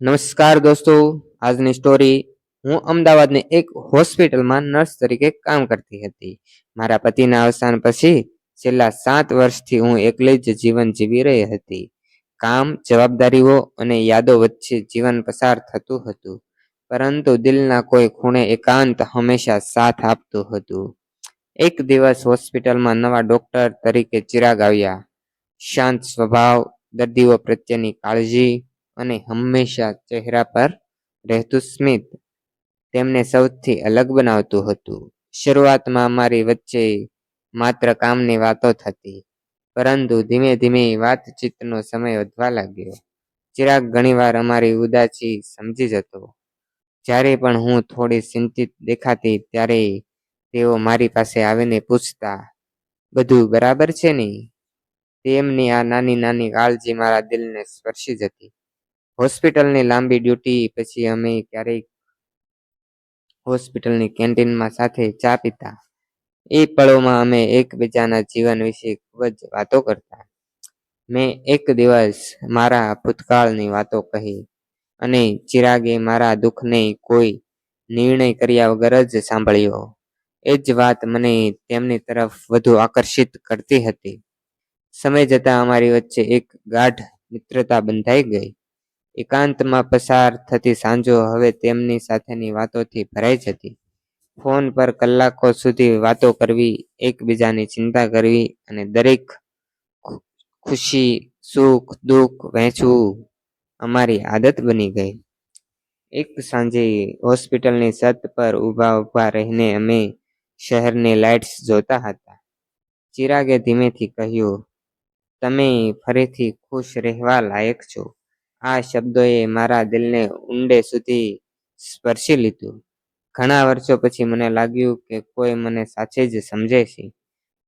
નમસ્કાર દોસ્તો, આજની સ્ટોરી હું અમદાવાદની એક હોસ્પિટલમાં નર્સ તરીકે કામ કરતી હતી. મારા પતિના અવસાન પછી છેલ્લા 7 વર્ષથી હું એકલી જ જીવન જીવી રહી હતી. કામ, જવાબદારીઓ અને યાદો વચ્ચે જીવન પસાર થતું હતું, પરંતુ દિલના કોઈ ખૂણે એકાંત હંમેશા સાથ આપતું હતું. એક દિવસ હોસ્પિટલમાં નવા ડોક્ટર તરીકે ચિરાગ આવ્યા. શાંત સ્વભાવ, દર્દીઓ પ્રત્યેની કાળજી અને હંમેશા ચહેરા પર રહેતું સ્મિત તેમને સૌથી અલગ બનાવતું હતું. શરૂઆતમાં અમારી વચ્ચે માત્ર કામની વાતો થતી, પરંતુ ધીમે ધીમે વાતચીતનો સમય વધવા લાગ્યો. ચિરાગ ઘણીવાર અમારી ઉદાસી સમજી જતો. જ્યારે પણ હું થોડી ચિંતિત દેખાતી ત્યારે તેઓ મારી પાસે આવીને પૂછતા, "બધું બરાબર છે ને?" તેમની આ નાની નાની કાળજી મારા દિલને સ્પર્શી જતી. હોસ્પિટલની લાંબી ડ્યુટી પછી અમે ક્યારેક હોસ્પિટલની કેન્ટીનમાં સાથે ચા પીતા. એ પળોમાં અમે એકબીજાના જીવન વિશે ખૂબ જ વાતો કરતા. મેં એક દિવસ મારા ભૂતકાળની વાતો કહી અને ચિરાગે મારા દુઃખને કોઈ નિર્ણય કર્યા વગર જ સાંભળ્યો. એ જ વાત મને તેમની તરફ વધુ આકર્ષિત કરતી હતી. સમય જતાં અમારી વચ્ચે એક ગાઢ મિત્રતા બંધાઈ ગઈ. એકાંતમાં પસાર થતી સાંજો હવે તેમની સાથેની વાતોથી ભરાઈ જતી. ફોન પર કલાકો સુધી વાતો કરવી, એકબીજાની ચિંતા કરવી અને દરેક ખુશી, સુખ, દુઃખ વહેંચવું અમારી આદત બની ગઈ. એક સાંજે હોસ્પિટલની છત પર ઊભા રહીને અમે શહેરની લાઇટ્સ જોતા હતા. ચિરાગે ધીમેથી કહ્યું, "તમે ફરીથી ખુશ રહેવા લાયક છો." આ શબ્દોએ મારા દિલને ઊંડે સુધી સ્પર્શી લીધું. ઘણા વર્ષો પછી મને લાગ્યું કે કોઈ મને સાચે જ સમજે છે.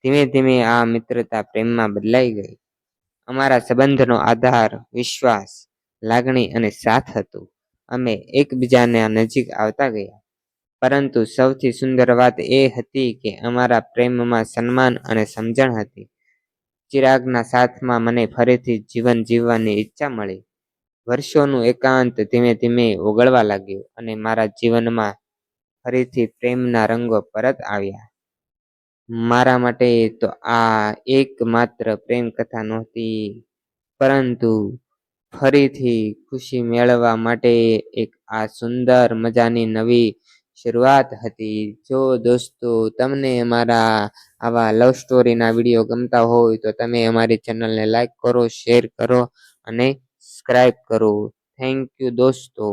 ધીમે ધીમે આ મિત્રતા પ્રેમમાં બદલાઈ ગઈ. અમારા સંબંધનો આધાર વિશ્વાસ, લાગણી અને સાથ હતો. અમે એકબીજાને નજીક આવતા ગયા, પરંતુ સૌથી સુંદર વાત એ હતી કે અમારા પ્રેમમાં સન્માન અને સમજણ હતી. ચિરાગના સાથમાં મને ફરીથી જીવન જીવવાની ઈચ્છા મળી. વર્ષોનું એકાંત ધીમે ધીમે ઓગળવા લાગ્યું અને મારા જીવનમાં ફરીથી પ્રેમના રંગો પરત આવ્યા. મારા માટે તો આ એકમાત્ર પ્રેમ કથા નહોતી, પરંતુ ફરીથી ખુશી મેળવવા માટે એક આ સુંદર મજાની નવી શરૂઆત હતી. જો દોસ્તો તમને અમારા આવા લવ સ્ટોરીના વિડીયો ગમતા હોય તો તમે અમારી ચેનલને લાઈક કરો, શેર કરો અને સબસ્ક્રાઈબ કરો. થેન્ક યુ દોસ્તો.